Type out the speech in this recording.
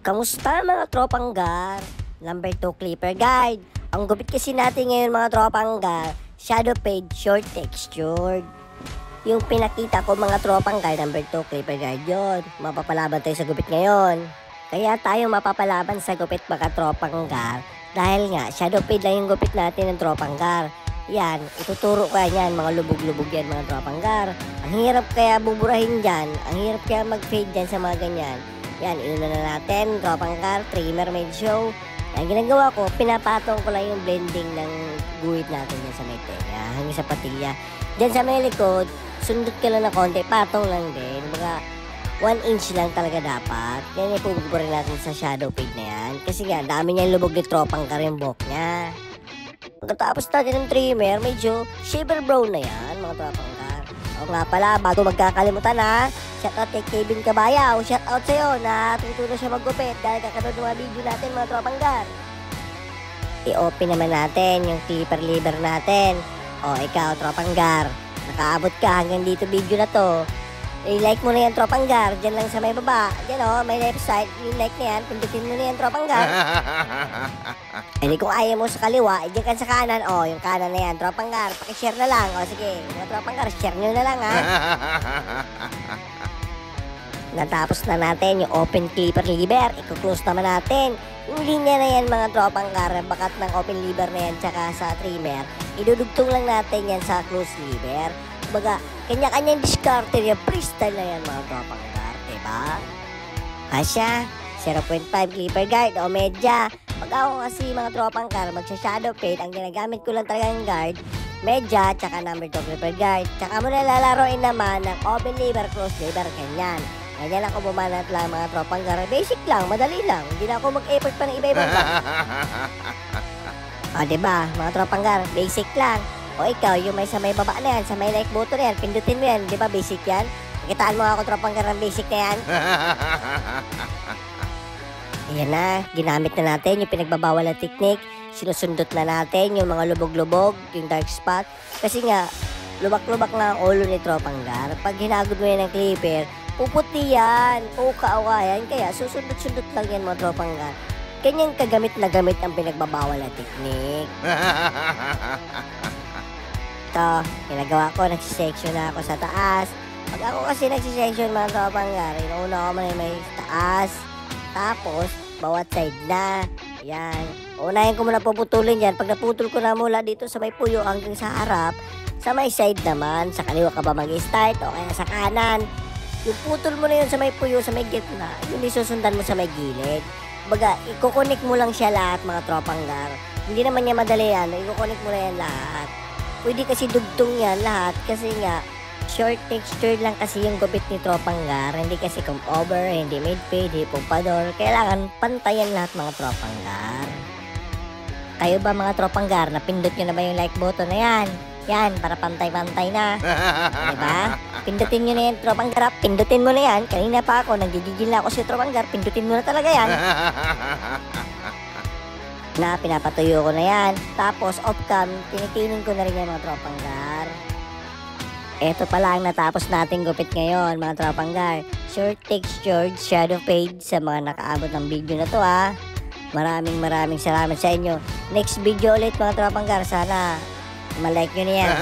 Kamusta mga tropang gar? Number 2 clipper guide. Ang gupit kasi natin ngayon mga tropang gar, shadow fade short textured. Yung pinakita ko mga tropang gar, number 2 clipper guide yun. Mapapalaban tayo sa gupit ngayon. Kaya tayo mapapalaban sa gupit mga tropang gar. Dahil nga, shadow fade lang yung gupit natin ng tropang gar. Yan, ituturo ko yan, mga lubog-lubog yan mga tropang gar. Ang hirap kaya buburahin dyan, ang hirap kaya mag-fade dyan sa mga ganyan. Yan, inuna na natin, tropang gar, trimmer medyo. Ang ginagawa ko, pinapatong ko lang yung blending ng guhit natin dyan sa may tenga, hanggang sa patilya. Dyan sa may likod, sundot ka lang na konti, patong lang din. Mga 1 inch lang talaga dapat. Yan yung pububurin natin sa shadow fade na yan. Kasi nga, dami niyang lubog ni tropang gar yung buhok niya. Pagkatapos natin ng trimmer, medyo shaver brown na yan, mga tropang gar. O nga pala, bago magkakalimutan ha, shoutout kay Kevin Cabayaw, shoutout sa'yo na tutulong siya maggupit dahil kakanood ng mga video natin mga tropang gar. I-open naman natin yung clipper lever natin. O ikaw tropang gar, nakaabot ka hanggang dito video na to. I-like mo na yan tropang gar, dyan lang sa may baba. Dyan o, may left side, yung like na yan, pindutin mo na yan tropang gar. E di kung ayaw mo sa kaliwa, dyan ka sa kanan, o yung kanan na yan tropang gar, pakishare na lang. O sige, mga tropang gar, share nyo na lang ha. Natapos na natin yung open clipper lever, i-close naman natin yung linya na yan mga tropang gar, bakat ng open lever na yan tsaka sa trimmer, idudugtong lang natin yan sa close lever. Baga, kanya-kanyang diskarte niya, freestyle na yan mga tropang gar, diba? Asya, 0.5 clipper guard o medya. Pag ako kasi mga tropang gar, magsha-shadow fade, ang ginagamit ko lang talagang guard, medya, tsaka number 2 clipper guard. Tsaka mo na lalaroin naman ng open lever, close lever, ganyan. Ganyan ako bumanat lang mga tropang gar. Basic lang, madali lang. Hindi na ako mag-effort pa ng iba-iba pa. O diba, mga tropang gar, basic lang. O ikaw, yung may sa may baba na yan, sa may like button na yan, pindutin mo yan, di ba basic yan? Nakitaan mo ako tropang gar ng basic na yan. Ayan na, ginamit na natin yung pinagbabawal na technique. Sinusundot na natin yung mga lubog-lubog, yung dark spot. Kasi nga, lubak-lubak na ang ulo ni tropang gar. Pag hinagod mo yan ng clipper, puputi yan, o kaawayan. Kaya susundot-sundot lang yan mga tropang gar. Kanyang kagamit na gamit ang pinagbabawal na technique. Ito, ginagawa ko, nagsisection na ako sa taas. Pag ako kasi nagsisection mga tropang gar, inuuna ko man may taas. Tapos, bawat side na. Ayan. Unahin ko muna puputulin yan. Pag naputol ko na mula dito sa may puyo hanggang sa harap, sa may side naman, sa kaliwa ka ba mag-start o kaya sa kanan. Yung putol mo na yun sa may puyo, sa may gitna, yung isusundan mo sa may gilid. Baga, ikukunik mo lang siya lahat mga tropang gar. Hindi naman niya madali yan. Ikukunik mo na yan lahat. Pwede kasi dugtong yan lahat kasi nga short texture lang kasi yung gupit ni tropang gar. Hindi kasi comb over, hindi mid fade, hindi pompador. Kailangan pantayan lahat mga tropang gar. Kayo ba mga tropang gar, napindot nyo na ba yung like button na yan? Yan, para pantay-pantay na. Diba? Pindutin nyo na yan tropang gar. Pindutin mo na yan. Kanina pa ako, nanggigigil na ako si tropang gar. Pindutin mo na talaga yan. Na pinapatuyo ko na yan. Tapos off cam, tinitinin ko na rin yan mga tropang gar. Ito pala ang natapos nating gupit ngayon mga tropang gar. Short textured shadow fade sa mga nakaabot ng video na to ha. Maraming salamat sa inyo. Next video ulit mga tropang gar. Sana malike nyo na yan.